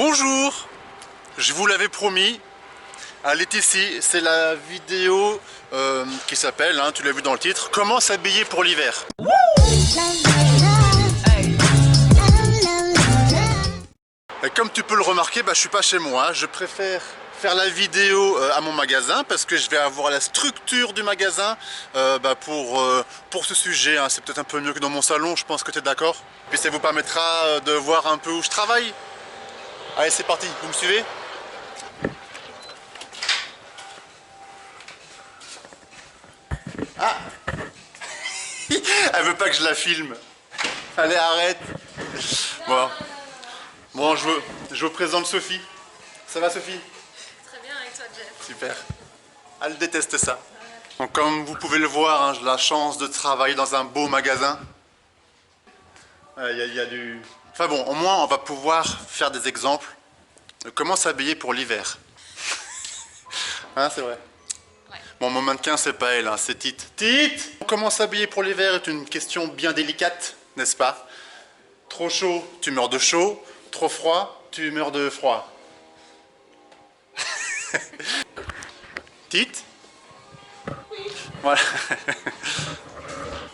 Bonjour, je vous l'avais promis, elle est ici, c'est la vidéo qui s'appelle, tu l'as vu dans le titre, comment s'habiller pour l'hiver. Et comme tu peux le remarquer, je suis pas chez moi, je préfère faire la vidéo à mon magasin parce que je vais avoir la structure du magasin pour ce sujet. C'est peut-être un peu mieux que dans mon salon, je pense que tu es d'accord. Puis ça vous permettra de voir un peu où je travaille. Allez, c'est parti, vous me suivez? Ah elle veut pas que je la filme. Allez, arrête. Bon, je vous présente Sophie. Ça va, Sophie? Très bien, avec toi, Jeff. Super. Elle déteste ça. Donc, comme vous pouvez le voir, j'ai la chance de travailler dans un beau magasin. Il y a du... Enfin bon, au moins on va pouvoir faire des exemples de comment s'habiller pour l'hiver. C'est vrai. Ouais. Bon, mon mannequin, c'est pas elle, c'est Tite. Tite! Comment s'habiller pour l'hiver est une question bien délicate, n'est-ce pas? Trop chaud, tu meurs de chaud. Trop froid, tu meurs de froid. Tite? Oui. Voilà.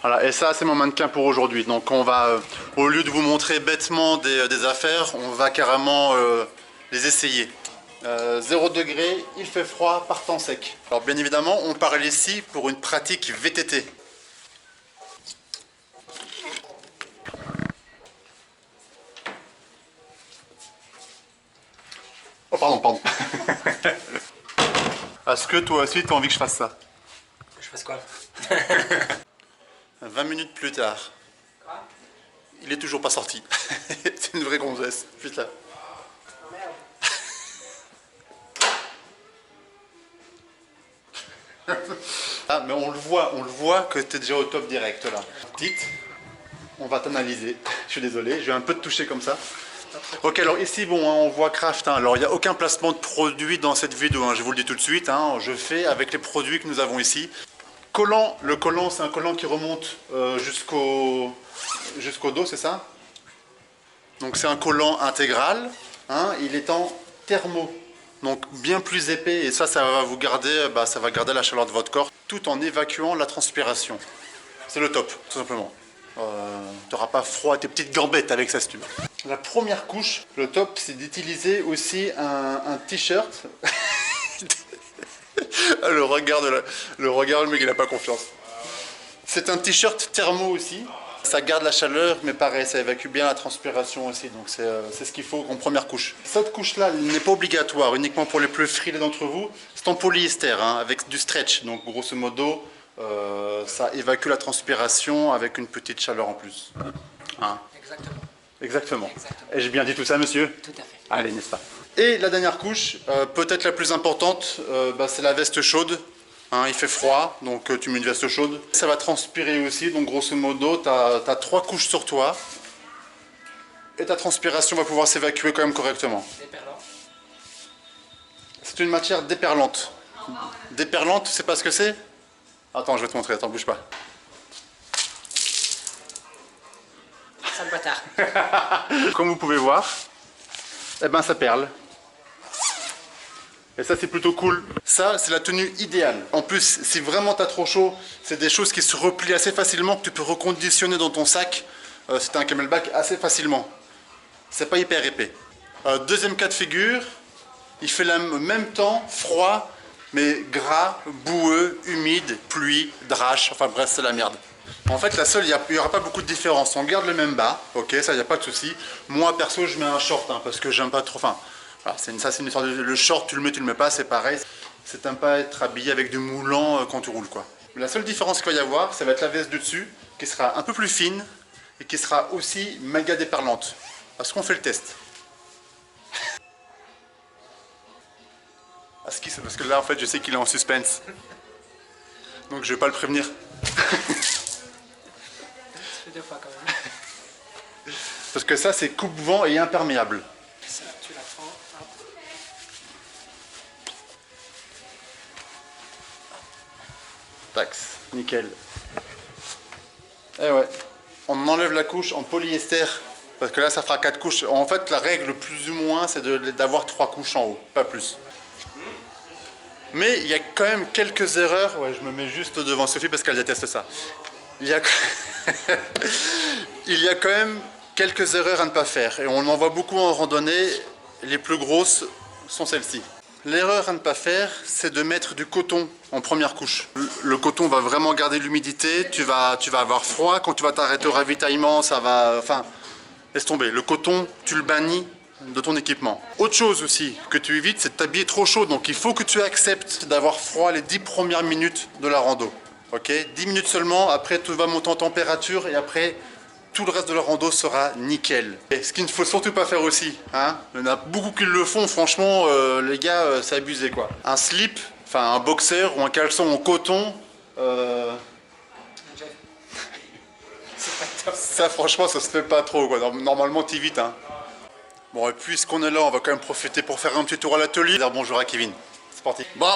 Voilà, et ça c'est mon mannequin pour aujourd'hui. Donc on va, au lieu de vous montrer bêtement des affaires, on va carrément les essayer. 0 degré, il fait froid, par temps sec. Alors bien évidemment, on parle ici pour une pratique VTT. Oh pardon. Est-ce que toi aussi tu as envie que je fasse ça? Je fasse quoi? 20 minutes plus tard. Quoi? Il est toujours pas sorti. C'est une vraie gonzesse. Putain. Oh merde. Mais on le voit que tu es déjà au top direct là. Tite, on va t'analyser. Je suis désolé, je vais un peu te toucher comme ça. Ok, alors ici, on voit Craft. Alors, il n'y a aucun placement de produit dans cette vidéo, je vous le dis tout de suite. Je fais avec les produits que nous avons ici. Collant, le collant, c'est un collant qui remonte jusqu'au dos, c'est ça? Donc, c'est un collant intégral. Il est en thermo. Donc, bien plus épais. Et ça va vous garder, ça va garder la chaleur de votre corps tout en évacuant la transpiration. C'est le top, tout simplement. Tu n'auras pas froid à tes petites gambettes avec ça si tu veux. La première couche, le top, c'est d'utiliser aussi un t-shirt. le regard, le mec il n'a pas confiance. C'est un t-shirt thermo aussi. Ça garde la chaleur, mais pareil, ça évacue bien la transpiration aussi. Donc c'est ce qu'il faut en première couche. Cette couche-là n'est pas obligatoire, uniquement pour les plus frileux d'entre vous. C'est en polyester, avec du stretch. Donc grosso modo, ça évacue la transpiration avec une petite chaleur en plus. Exactement. Ai-je bien dit tout ça, monsieur? Tout à fait. Allez, n'est-ce pas? Et la dernière couche, peut-être la plus importante, c'est la veste chaude. Il fait froid, donc tu mets une veste chaude. Ça va transpirer aussi, donc grosso modo, tu as 3 couches sur toi. Et ta transpiration va pouvoir s'évacuer quand même correctement. Déperlant. C'est une matière déperlante. Déperlante, tu sais pas ce que c'est? Attends, je vais te montrer, attends, bouge pas. Sale bâtard. Comme vous pouvez voir, ça perle. Et ça c'est plutôt cool. Ça c'est la tenue idéale. En plus, si vraiment t'as trop chaud, c'est des choses qui se replient assez facilement, que tu peux reconditionner dans ton sac. C'est un camelback assez facilement. C'est pas hyper épais. Deuxième cas de figure, il fait en même temps froid, mais gras, boueux, humide, pluie, drache, enfin bref, c'est la merde. En fait, la seule, il n'y aura pas beaucoup de différence. On garde le même bas, ok, ça, il n'y a pas de souci. Moi, perso, je mets un short, parce que j'aime pas trop... Enfin, voilà, c'est une histoire de... Le short, tu le mets pas, c'est pareil. C'est t'aimes pas être habillé avec du moulant quand tu roules, quoi. Mais la seule différence qu'il va y avoir, ça va être la veste du dessus, qui sera un peu plus fine, et qui sera aussi méga déperlante. Est-ce qu'on fait le test? Parce que là, en fait, je sais qu'il est en suspense. Donc, je vais pas le prévenir. Deux fois quand même. Parce que ça, c'est coupe-vent et imperméable. Ça, tu la prends. Hop. Tax, nickel. Eh ouais, on enlève la couche en polyester Parce que là, ça fera 4 couches. En fait, la règle plus ou moins, c'est d'avoir 3 couches en haut, pas plus. Mais il y a quand même quelques erreurs. Ouais, je me mets juste devant Sophie parce qu'elle déteste ça. Il y a... il y a quand même quelques erreurs à ne pas faire. Et on en voit beaucoup en randonnée. Les plus grosses sont celles-ci. L'erreur à ne pas faire, c'est de mettre du coton en première couche. Le coton va vraiment garder l'humidité. Tu vas avoir froid. Quand tu vas t'arrêter au ravitaillement, ça va... Enfin, laisse tomber. Le coton, tu le bannis de ton équipement. Autre chose aussi que tu évites, c'est de t'habiller trop chaud. Donc il faut que tu acceptes d'avoir froid les 10 premières minutes de la rando. Ok, 10 minutes seulement, après tu vas monter en température et après tout le reste de la rando sera nickel. Et ce qu'il ne faut surtout pas faire aussi, hein, il y en a beaucoup qui le font, franchement les gars c'est abusé quoi. Un slip, enfin un boxer ou un caleçon en coton, ça franchement ça se fait pas trop quoi, normalement t'évites hein. Bon et puisqu'on est là, on va quand même profiter pour faire un petit tour à l'atelier. Dire bonjour à Kevin, c'est parti. Bon,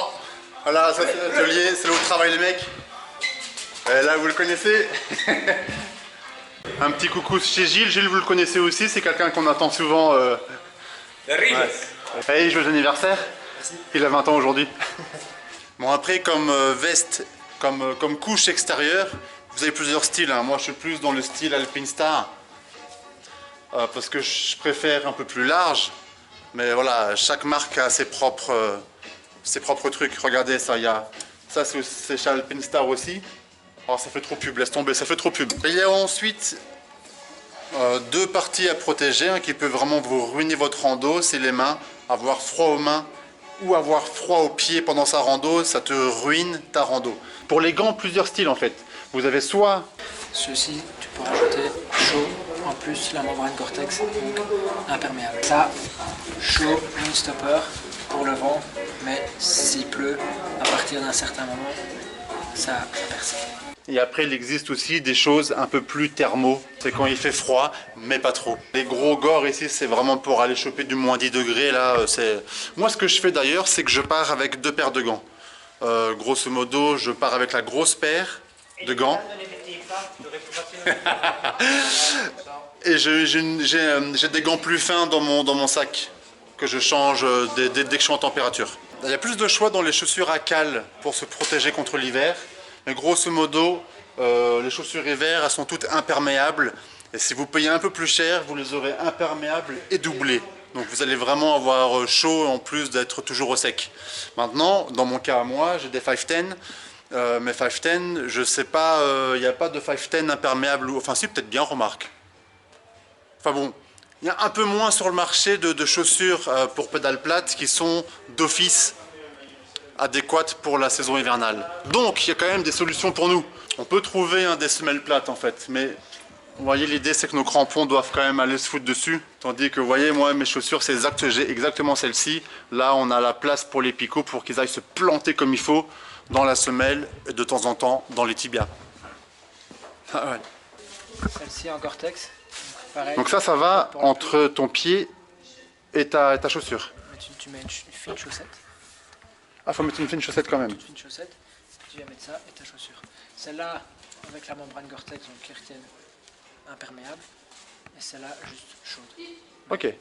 voilà ça c'est l'atelier, c'est là où travaillent les mecs. Et là vous le connaissez. Un petit coucou chez Gilles. Gilles, vous le connaissez aussi, c'est quelqu'un qu'on attend souvent. Ouais. Hey, joyeux anniversaire. Merci. Il a 20 ans aujourd'hui. Bon, après, comme veste, comme couche extérieure, vous avez plusieurs styles. Hein. Moi, je suis plus dans le style Alpinestar. Parce que je préfère un peu plus large. Mais voilà, chaque marque a ses propres trucs. Regardez ça, ça c'est chez Alpinestar aussi. Alors ça fait trop pub, laisse tomber, ça fait trop pub. Il y a ensuite deux parties à protéger hein, qui peuvent vraiment vous ruiner votre rando, c'est les mains. Avoir froid aux mains ou avoir froid aux pieds pendant sa rando, ça te ruine ta rando. Pour les gants, plusieurs styles en fait. Vous avez soit... Ceci, tu peux rajouter chaud, en plus la membrane Gore-Tex, donc imperméable. Ça, chaud, windstopper pour le vent, mais s'il pleut, à partir d'un certain moment, ça perce. Et après, il existe aussi des choses un peu plus thermo. C'est quand il fait froid, mais pas trop. Les gros gores ici, c'est vraiment pour aller choper du moins 10 degrés. Là, moi, ce que je fais d'ailleurs, c'est que je pars avec 2 paires de gants. Grosso modo, je pars avec la grosse paire de gants. Et j'ai des gants plus fins dans mon sac que je change dès que je suis en température. Il y a plus de choix dans les chaussures à cale pour se protéger contre l'hiver. Mais grosso modo, les chaussures hiver, elles sont toutes imperméables. Et si vous payez un peu plus cher, vous les aurez imperméables et doublées. Donc vous allez vraiment avoir chaud en plus d'être toujours au sec. Maintenant, dans mon cas à moi, j'ai des 510. Mes 510, je sais pas, il n'y a pas de 510 imperméable. Enfin si, peut-être bien, remarque. Enfin bon, il y a un peu moins sur le marché de chaussures pour pédales plates qui sont d'office adéquate pour la saison hivernale. Donc il y a quand même des solutions pour nous. On peut trouver des semelles plates en fait, mais vous voyez l'idée c'est que nos crampons doivent quand même aller se foutre dessus. Tandis que vous voyez moi mes chaussures c'est j'ai exactement celle-ci. Là on a la place pour les picots pour qu'ils aillent se planter comme il faut dans la semelle et de temps en temps dans les tibias. Ah ouais. Celle-ci en Gore-Tex. Pareil. Donc ça va entre ton pied et ta chaussure. Tu mets une fine chaussette. Ah, faut mettre une fine chaussette quand même. Une fine chaussette, tu vas mettre ça et ta chaussure. Celle-là, avec la membrane Gore-Tex, donc qui retiennent imperméable, et celle-là, juste chaude. Ok.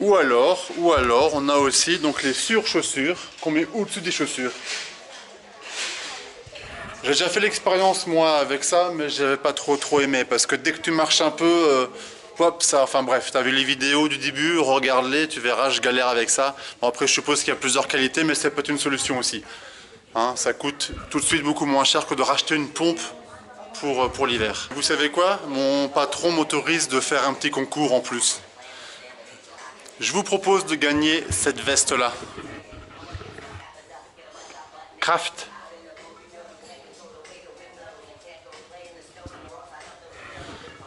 Ou alors, on a aussi donc les surchaussures qu'on met au-dessus des chaussures. J'ai déjà fait l'expérience moi avec ça, mais j'avais pas trop aimé parce que dès que tu marches un peu, hop, ça. Enfin bref, t'as vu les vidéos du début, regarde-les, tu verras, je galère avec ça. Bon, après, je suppose qu'il y a plusieurs qualités, mais ça peut être une solution aussi. Hein, ça coûte tout de suite beaucoup moins cher que de racheter une pompe pour l'hiver. Vous savez quoi? Mon patron m'autorise de faire un petit concours en plus. Je vous propose de gagner cette veste-là. Craft.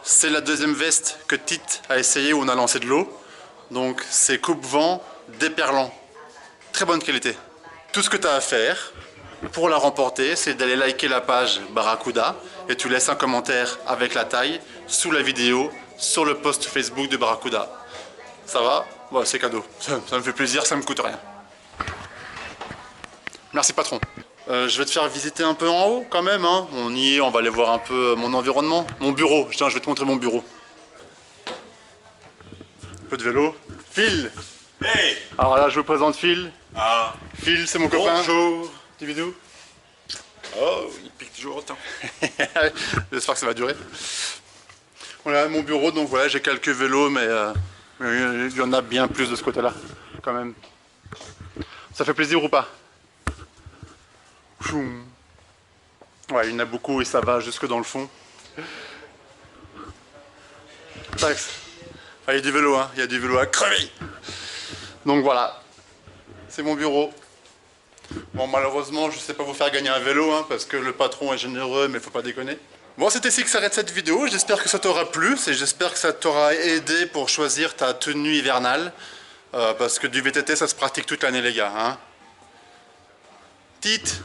C'est la deuxième veste que Tite a essayé où on a lancé de l'eau. Donc c'est coupe-vent déperlant. Très bonne qualité. Tout ce que tu as à faire pour la remporter, c'est d'aller liker la page Barracuda et tu laisses un commentaire avec la taille sous la vidéo sur le post Facebook de Barracuda. Ça va? Bon, c'est cadeau. Ça me fait plaisir, ça me coûte rien. Merci patron. Je vais te faire visiter un peu en haut quand même, hein. On y est, on va aller voir un peu mon environnement, mon bureau. Tiens, je vais te montrer mon bureau. Un peu de vélo. Phil. Hey. Alors là, je vous présente Phil. Ah. Phil, c'est mon copain. Bonjour. Petit bidou. Oh, il pique toujours autant. J'espère que ça va durer. Voilà mon bureau, donc voilà, j'ai quelques vélos, mais il y en a bien plus de ce côté-là, quand même. Ça fait plaisir ou pas? Choum. Ouais, il y en a beaucoup et ça va jusque dans le fond. Tax. Ah, il y a du vélo, hein, il y a du vélo à crever. Donc voilà, c'est mon bureau. Bon, malheureusement, je sais pas vous faire gagner un vélo, hein, parce que le patron est généreux, mais faut pas déconner. Bon, c'est ici que s'arrête cette vidéo. J'espère que ça t'aura plu et j'espère que ça t'aura aidé pour choisir ta tenue hivernale. Parce que du VTT, ça se pratique toute l'année, les gars. Hein. Tite,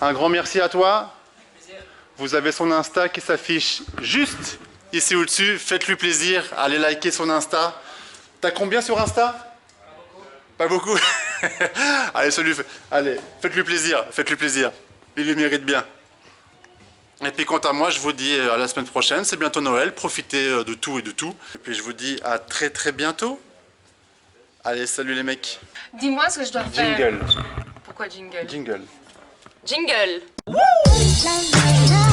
un grand merci à toi. Vous avez son Insta qui s'affiche juste ici au-dessus. Faites-lui plaisir, allez liker son Insta. T'as combien sur Insta? Pas beaucoup. Allez, allez, faites-lui plaisir, faites-lui plaisir. Il le mérite bien. Et puis quant à moi, je vous dis à la semaine prochaine. C'est bientôt Noël, profitez de tout et de tout. Et puis je vous dis à très très bientôt. Allez, salut les mecs. Dis-moi ce que je dois faire. Jingle. Pourquoi jingle? Jingle. Jingle. La, la, la.